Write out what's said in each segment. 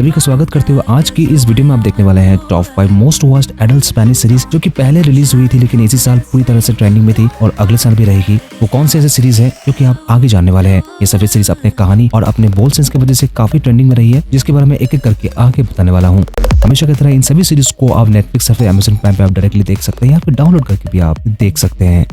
सभी का स्वागत करते हुए आज की इस वीडियो में आप देखने वाले हैं top 5 most watched adult Spanish series जो कि पहले रिलीज हुई थी लेकिन इसी साल पूरी तरह से ट्रेंडिंग में थी और अगले साल भी रहेगी। वो कौन सी ऐसी सीरीज है जो कि आप आगे जानने वाले हैं। ये सभी सीरीज अपने कहानी और अपने बोल्ड सेंस की वजह से काफी ट्रेंडिंग में रही है, जिसके बारे में एक एक करके आगे बताने वाला हूँ। हमेशा की तरह इन सभी सीरीज को आप नेटफ्लिक्स या फिर अमेज़न प्राइम पे आप डायरेक्टली देख सकते हैं या फिर डाउनलोड करके भी आप देख सकते हैं।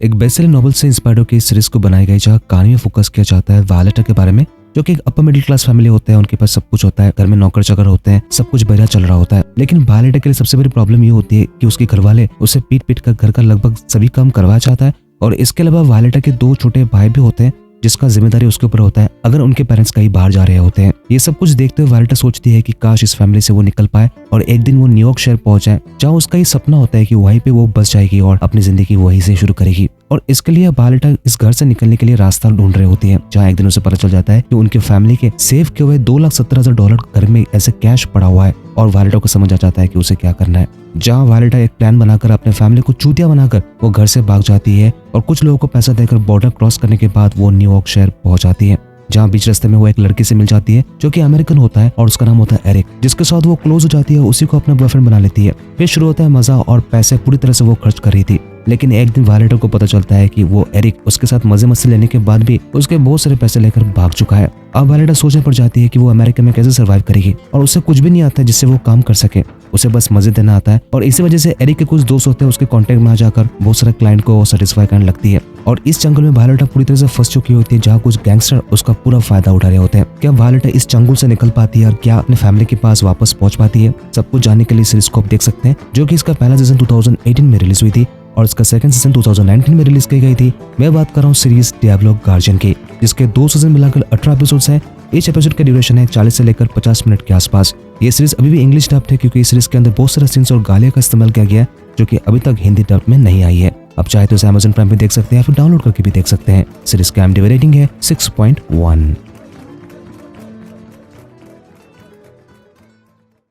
एक बेस्ट-सेलिंग नॉवेल से इंस्पायर्ड होकर इस सीरीज को बनाई गई, जहां कहानी में फोकस किया जाता है वायोलेटा के बारे में, जो कि एक अपर मिडिल क्लास फैमिली होते हैं। उनके पास सब कुछ होता है, घर में नौकर चाकर होते हैं, सब कुछ बढ़िया चल रहा होता है। लेकिन वायोलेटा के लिए सबसे बड़ी प्रॉब्लम ये होती है कि उसके घर वाले उसे पीट पीट कर घर का लगभग सभी काम करवाया चाहता है। और इसके अलावा वायोलेटा के 2 छोटे भाई भी होते हैं जिसका जिम्मेदारी उसके ऊपर होता है अगर उनके पेरेंट्स कहीं बाहर जा रहे होते हैं। ये सब कुछ देखते हुए वायोलेटा सोचती है कि काश इस फैमिली से वो निकल पाए और एक दिन वो न्यूयॉर्क शहर पहुंच जाए, जहां उसका ये सपना होता है कि वहीं पे वो बस जाएगी और अपनी जिंदगी वहीं से शुरू करेगी। और इसके लिए वायोलेटा इस घर से निकलने के लिए रास्ता ढूंढ रही होती है, जहां एक दिन उसे पता चल जाता है कि उनके फैमिली के सेव किए हुए $2,70,000 घर में ऐसे कैश पड़ा हुआ है। और वायोलेटा को समझ आ जाता है कि उसे क्या करना है, जहां वायोलेटा एक प्लान बनाकर अपने फैमिली को चूतिया बनाकर वो घर से भाग जाती है और कुछ लोगों को पैसा देकर बॉर्डर क्रॉस करने के बाद वो न्यूयॉर्क शहर पहुंच जाती है, जहां बीच रास्ते में वो एक लड़की से मिल जाती है जो कि अमेरिकन होता है और उसका नाम होता है एरिक, जिसके साथ वो क्लोज हो जाती है, उसी को अपना बॉयफ्रेंड बना लेती है। फिर शुरू होता है मजा और पैसे पूरी तरह से वो खर्च कर रही थी। लेकिन एक दिन वायोलेटा को पता चलता है कि वो एरिक उसके साथ मजे मस्ती लेने के बाद भी उसके बहुत सारे पैसे लेकर भाग चुका है। अब वायोलेटा सोचने पड़ जाती है कि वो अमेरिका में कैसे सर्वाइव करेगी और उसे कुछ भी नहीं आता जिससे वो काम कर सके, उसे बस मजे देना आता है। और इसी वजह से एरिक के कुछ दोस्त होते हैं उसके कांटेक्ट में आ जाकर बहुत सारे क्लाइंट को सेटिस्फाई करने लगती है। और इस जंगल में वायोलेटा पूरी तरह से फंस चुकी होती है, जहाँ कुछ गैंगस्टर उसका पूरा फायदा उठा रहे होते हैं। क्या वायोलेटा इस जंगल से निकल पाती है और क्या अपने फैमिली के पास वापस पहुंच पाती है, सब कुछ जानने के लिए सीरीज को आप देख सकते हैं, जो कि इसका पहला सीजन 2018 में रिलीज हुई थी और इसका सेकंड सीजन 2019 में रिलीज की गई थी। मैं बात कर रहा हूँ सीरीज डियाब्लो गार्जियन की, जिसके 2 सीजन मिलाकर 18 एपिसोड्स हैं। each एपिसोड का ड्यूरेशन है 40 से लेकर 50 मिनट के आसपास। ये सीरीज अभी भी इंग्लिश डब्ड है क्योंकि इस सीरीज के अंदर बहुत सारे सीन्स और गालियां का इस्तेमाल किया गया है, जो कि अभी तक हिंदी डब में नहीं आई है। अब चाहे तो इसे अमेज़न प्राइम पे देख सकते हैं या फिर डाउनलोड करके भी देख सकते हैं। सीरीज का IMDb रेटिंग है 6.1।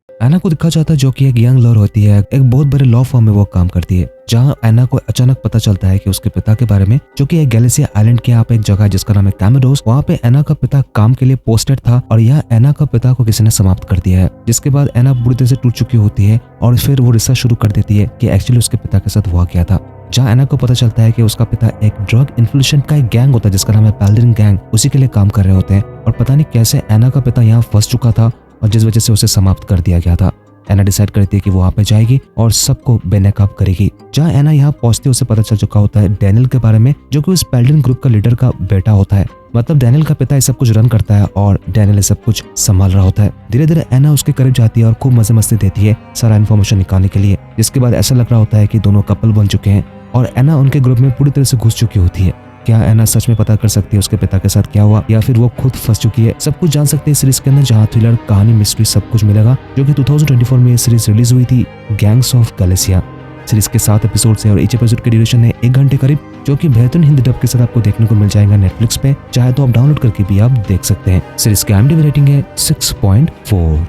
एना को दिखा जाता है जो कि एक यंग लॉयर होती है, एक बहुत बड़े लॉ फर्म में वो काम करती है, जहां एना को अचानक पता चलता है कि उसके पिता के बारे में, जो कि एक गैलेसिया आइलैंड के यहाँ पे एक जगह जिसका नाम है कैमेडोस, वहाँ पे एना का पिता काम के लिए पोस्टेड था और यहाँ एना का पिता को किसी ने समाप्त कर दिया है। जिसके बाद एना बुरी तरह से टूट चुकी होती है और फिर वो रिसर्च शुरू कर देती है कि एक्चुअली उसके पिता के साथ हुआ क्या था, जहाँ एना को पता चलता है कि उसका पिता एक ड्रग इन्फ्लुएंस का एक गैंग होता है जिसका नाम है पैलेडिन गैंग, उसी के लिए काम कर रहे होते हैं। और पता नहीं कैसे एना का पिता यहाँ फंस चुका था और जिस वजह से उसे समाप्त कर दिया गया था। एना डिसाइड करती है कि वो वहाँ पे जाएगी और सबको बेनकाब करेगी। जहाँ एना यहाँ पहुंचते उसे पता चल चुका होता है डैनियल के बारे में, जो कि उस पैलेडिन ग्रुप का लीडर का बेटा होता है। मतलब डैनियल का पिता ये सब कुछ रन करता है और डैनियल सब कुछ संभाल रहा होता है। धीरे धीरे एना उसके करीब जाती है और खूब मजे मस्ती देती है सारा इन्फॉर्मेशन निकालने के लिए, जिसके बाद ऐसा लग रहा होता है कि दोनों कपल बन चुके हैं और एना उनके ग्रुप में पूरी तरह से घुस चुकी होती है। क्या एना सच में पता कर सकती है उसके पिता के साथ क्या हुआ या फिर वो खुद फंस चुकी है, सब कुछ जान सकते हैं सीरीज के अंदर, जहाँ थ्रिलर, कहानी, मिस्ट्री सब कुछ मिलेगा। जो कि 2024 में ये सीरीज रिलीज हुई थी, गैंग्स ऑफ गैलेसिया। सीरीज के 7 एपिसोड है और each एपिसोड की ड्यूरेशन है 1 घंटे करीब, जो कि बेहतरीन हिंदी डब के साथ आपको देखने को मिल जाएगा नेटफ्लिक्स पे, चाहे तो आप डाउनलोड करके भी आप देख सकते हैं। सीरीज की IMDb रेटिंग है 6.4।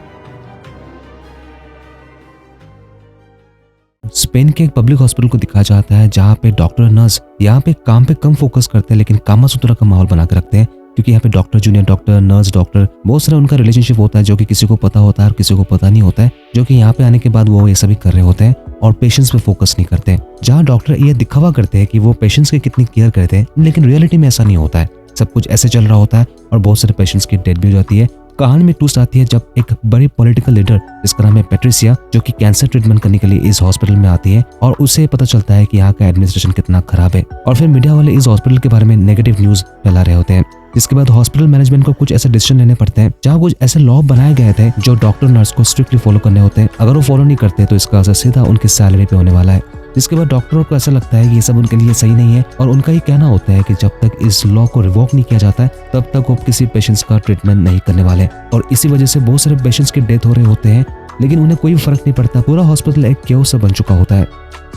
स्पेन के एक पब्लिक हॉस्पिटल को दिखाया जाता है, जहाँ पे डॉक्टर नर्स यहाँ पे काम पे कम फोकस करते हैं लेकिन कामा सुथरा का माहौल बना के रखते हैं, क्योंकि यहाँ पे doctor, junior doctor, nurse, doctor, बहुत सारा उनका रिलेशनशिप होता है जो कि किसी को पता होता है और किसी को पता नहीं होता है, जो कि यहाँ पे आने के बाद वो ये सभी कर रहे होते हैं और पेशेंट्स पे फोकस नहीं करते। जहाँ डॉक्टर ये दिखावा करते हैं कि वो पेशेंट्स की कितनी केयर करते हैं, लेकिन रियलिटी में ऐसा नहीं होता है। सब कुछ ऐसे चल रहा होता है और बहुत सारे पेशेंट्स की डेथ भी हो जाती है। कहानी में ट्विस्ट आती है जब एक बड़ी पॉलिटिकल लीडर जिसका नाम है पैट्रिसिया, जो कि कैंसर ट्रीटमेंट करने के लिए इस हॉस्पिटल में आती है और उसे पता चलता है कि यहाँ का एडमिनिस्ट्रेशन कितना खराब है। और फिर मीडिया वाले इस हॉस्पिटल के बारे में नेगेटिव न्यूज फैला रहे होते हैं, जिसके बाद हॉस्पिटल मैनेजमेंट को कुछ ऐसे डिसीजन लेने पड़ते हैं, जहाँ कुछ ऐसे लॉ बनाए गए थे जो डॉक्टर नर्स को स्ट्रिक्टली फॉलो करने होते हैं। अगर वो फॉलो नहीं करते तो इसका असर सीधा उनकी सैलरी पे होने वाला है। जिसके बाद डॉक्टरों को ऐसा लगता है कि ये सब उनके लिए सही नहीं है और उनका ये कहना होता है कि जब तक इस लॉ को रिवोक नहीं किया जाता है तब तक वो किसी पेशेंट्स का ट्रीटमेंट नहीं करने वाले। और इसी वजह से बहुत सारे पेशेंट्स की डेथ हो रहे होते हैं, लेकिन उन्हें कोई फर्क नहीं पड़ता। पूरा हॉस्पिटल एक केओस सा बन चुका होता है।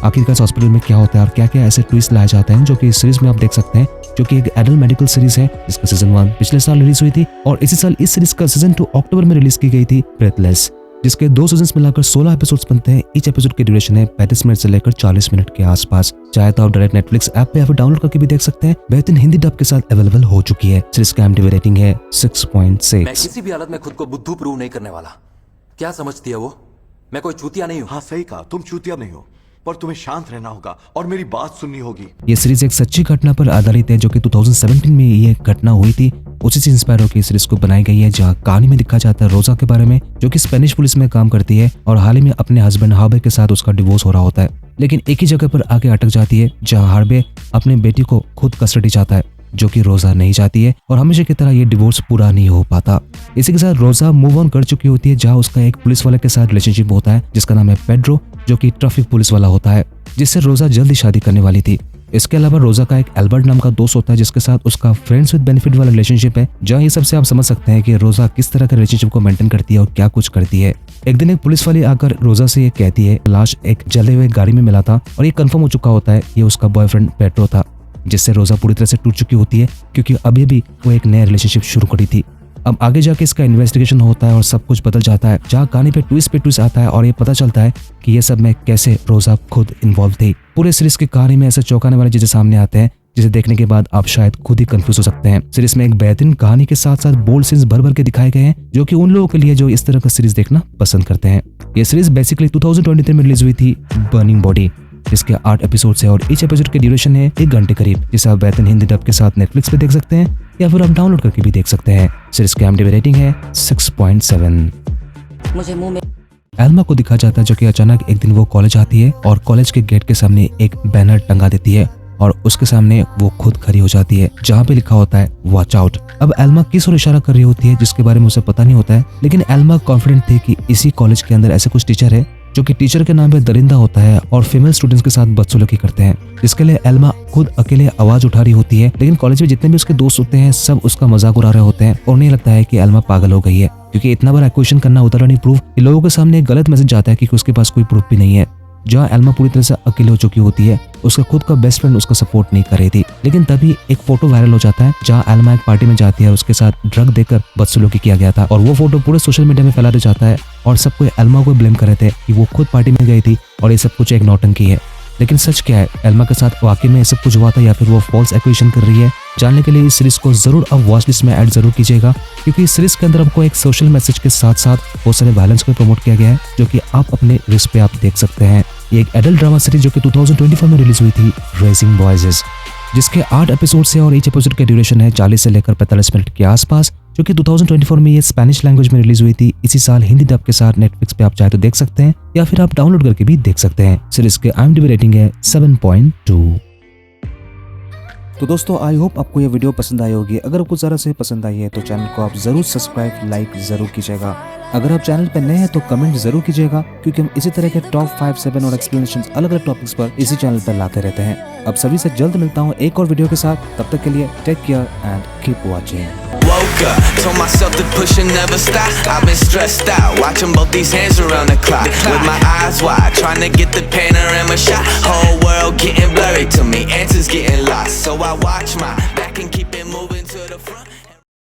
आखिरकार इस हॉस्पिटल में क्या होता है और क्या क्या ऐसे ट्विस्ट लाए जाते हैं, जो कि इस सीरीज में आप देख सकते हैं, जो कि एक एडल्ट मेडिकल सीरीज है, जिसका सीजन 1 पिछले साल रिलीज हुई थी और इसी साल इस सीरीज का सीजन 2 अक्टूबर में रिलीज की गई थी, ब्रेथलेस। जिसके 2 सीजन मिलाकर 16 एपिसोड्स बनते हैं। ईच एपिसोड की ड्यूरेशन है 35 मिनट से लेकर 40 मिनट के आसपास। चाहे तो आप डायरेक्ट नेटफ्लिक्स ऐप पे या फिर डाउनलोड करके भी देख सकते हैं। बेहतरीन हिंदी डब के साथ अवेलेबल हो चुकी है। सीरीज का IMDb रेटिंग है 6.6। मैं किसी भी हालत में खुद को बुद्धू प्रूव नहीं करने वाला। क्या समझती है वो? मैं कोई चूतिया नहीं हूँ। हाँ सही कहा, तुम चूतिया नहीं हो, पर तुम्हें शांत रहना होगा और मेरी बात सुननी होगी। ये सीरीज एक सच्ची घटना पर आधारित है जो कि 2017 में ये घटना हुई थी। उसी से इंस्पायर होकर सीरीज को बनाई गई है, जहाँ कहानी में दिखाया जाता है रोजा के बारे में, जो कि स्पेनिश पुलिस में काम करती है और हाल ही में अपने हस्बैंड हार्वे के साथ उसका डिवोर्स हो रहा होता है। लेकिन एक ही जगह पर आके अटक जाती है, जहाँ हार्वे अपने बेटी को खुद कस्टडी चाहता है, जो कि रोजा नहीं चाहती है और हमेशा की तरह ये डिवोर्स पूरा नहीं हो पाता। इसी के साथ रोजा मूव ऑन कर चुकी होती है, जहाँ उसका एक पुलिस वाले के साथ रिलेशनशिप होता है जिसका नाम है पेड्रो, जो कि ट्रैफिक पुलिस वाला होता है, जिससे रोजा जल्दी शादी करने वाली थी। इसके अलावा रोजा का एक एल्बर्ट नाम का दोस्त होता है जिसके साथ उसका फ्रेंड्स विद बेनिफिट वाला रिलेशनशिप है, जहाँ ये सबसे आप समझ सकते हैं कि रोजा किस तरह के रिलेशनशिप को मेंटेन करती है और क्या कुछ करती है। एक दिन एक पुलिस वाली आकर रोजा से ये कहती है लाश एक जले हुए गाड़ी में मिला था और ये कंफर्म हो चुका होता है ये उसका बॉयफ्रेंड पेड्रो था, जिससे रोजा पूरी तरह से टूट चुकी होती है क्योंकि अभी भी वो एक नया रिलेशनशिप शुरू करी थी। अब आगे जाके इसका इन्वेस्टिगेशन होता है और सब कुछ बदल जाता है, जहाँ कहानी पे ट्विस्ट आता है और ये पता चलता है कि ये सब में कैसे रोजा खुद इन्वॉल्व थी। पूरे सीरीज की कहानी में ऐसे चौंकाने वाली चीजें सामने आते हैं जिसे देखने के बाद आप शायद खुद ही कंफ्यूज हो सकते हैं। सीरीज में एक बेहतरीन कहानी के साथ साथ बोल्ड सीन्स भर भर के दिखाए गए हैं, जो कि उन लोगों के लिए जो इस तरह का सीरीज देखना पसंद करते हैं। ये सीरीज बेसिकली 2023 में रिलीज हुई थी, बर्निंग बॉडी, जिसके 8 एपिसोड्स है और ईच एपिसोड की ड्यूरेशन है 1 घंटे करीब, जिसे आप बेहतरीन हिंदी डब के साथ नेटफ्लिक्स पे देख सकते हैं या फिर आप डाउनलोड करके भी देख सकते हैं। सीरीज की IMDb रेटिंग है 6.7। मुझे मुंह में एल्मा को दिखा जाता है जो कि अचानक एक दिन वो कॉलेज आती है और कॉलेज के गेट के सामने एक बैनर टंगा देती है और उसके सामने वो खुद खड़ी हो जाती है, जहाँ पे लिखा होता है वॉच आउट। अब एल्मा किस ओर इशारा कर रही होती है जिसके बारे में उसे पता नहीं होता है, लेकिन एल्मा कॉन्फिडेंट थी कि इसी कॉलेज के अंदर ऐसे कुछ टीचर है जो कि टीचर के नाम पे दरिंदा होता है और फीमेल स्टूडेंट्स के साथ बदसलूकी करते हैं, जिसके लिए एल्मा खुद अकेले आवाज उठा रही होती है। लेकिन कॉलेज में जितने भी उसके दोस्त होते हैं सब उसका मजाक उड़ा रहे होते हैं और उन्हें लगता है कि एल्मा पागल हो गई है, क्योंकि इतना बड़ा एक्वेशन करना होता नहीं प्रूफ कि लोगों के सामने एक गलत मैसेज जाता है कि उसके पास कोई प्रूफ भी नहीं है। जहाँ एल्मा पूरी तरह से अकेले हो चुकी होती है, उसका खुद का बेस्ट फ्रेंड उसका सपोर्ट नहीं कर रही थी। लेकिन तभी एक फोटो वायरल हो जाता है जहाँ एल्मा एक पार्टी में जाती है और उसके साथ ड्रग देकर बदसलूकी किया गया था और वो फोटो पूरे सोशल मीडिया में फैला दिया जाता है और सबको एल्मा को ब्लेम कर रहे थे कि वो खुद पार्टी में गई थी और ये सब कुछ एक नौटंकी है। लेकिन सच क्या है, एल्मा के साथ वाकई में सब कुछ हुआ था या फिर वो फॉल्स एक्यूजेशन कर रही है? जानने के लिए इस सीरीज को जरूर अब वॉच लिस्ट में ऐड जरूर कीजिएगा, क्योंकि इस सीरीज के अंदर आपको एक सोशल मैसेज के साथ साथ बहुत सारे वायलेंस को प्रमोट किया गया है, जो कि आप अपने रिस्क पे आप देख सकते हैं। ये एक एडल्ट ड्रामा सीरीज जो कि 2024 में रिलीज हुई थी, रेजिंग बॉयज, जिसके 8 एपिसोड है और ईच एपिसोड की ड्यूरेशन है 40 से लेकर 45 मिनट के आसपास, जो कि 2024 में ये स्पेनिश लैंग्वेज में रिलीज हुई थी। इसी साल हिंदी डब के साथ नेटफ्लिक्स पे आप चाहे तो देख सकते हैं या फिर आप डाउनलोड करके भी देख सकते हैं। सीरीज के IMDb रेटिंग है 7.2। तो दोस्तों आई होप आपको ये वीडियो पसंद आई होगी। अगर आपको ज़रा से पसंद आई है तो चैनल को आप जरूर सब्सक्राइब लाइक जरूर कीजिएगा। अगर आप चैनल पर नए हैं तो कमेंट जरूर कीजिएगा, क्योंकि हम इसी तरह के टॉप 5, 7 और एक्सप्लेनेशन अलग अलग टॉपिक्स पर इसी चैनल पर लाते रहते हैं। अब सभी से जल्द मिलता हूँ एक और वीडियो के साथ, तब तक के लिए take care and keep watching. Woke up, told myself to push and never stop. I've been stressed out, watching both these hands around the clock. With my eyes wide, trying to get the panorama shot. Whole world getting blurry to me, answers getting lost. So I watch my